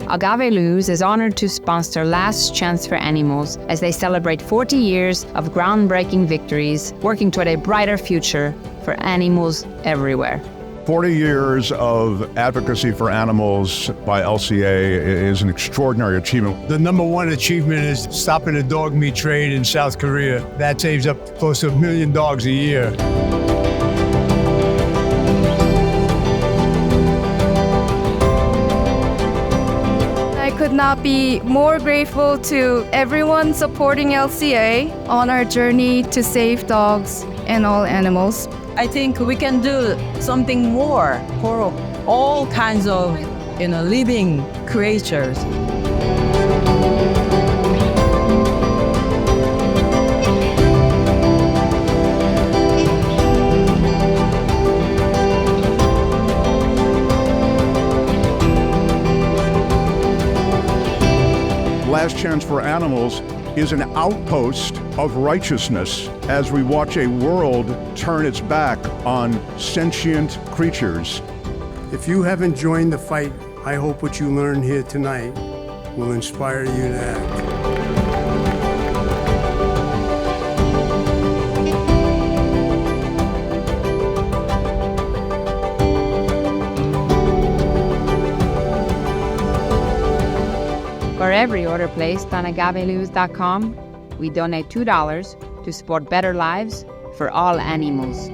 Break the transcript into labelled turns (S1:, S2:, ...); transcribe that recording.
S1: AgaveLuz is honored to sponsor Last Chance for Animals as they celebrate 40 years of groundbreaking victories, working toward a brighter future for animals everywhere.
S2: 40 years of advocacy for animals by LCA is an extraordinary achievement.
S3: The number one achievement is stopping the dog meat trade in South Korea. That saves up close to 1 million dogs a year.
S4: I could not be more grateful to everyone supporting LCA on our journey to save dogs and all animals.
S5: I think we can do something more for all kinds of, living creatures.
S2: Last Chance for Animals is an outpost of righteousness as we watch a world turn its back on sentient creatures.
S6: If you haven't joined the fight, I hope what you learn here tonight will inspire you to act.
S1: For every order placed on AgaveLuz.com, we donate $2 to support better lives for all animals.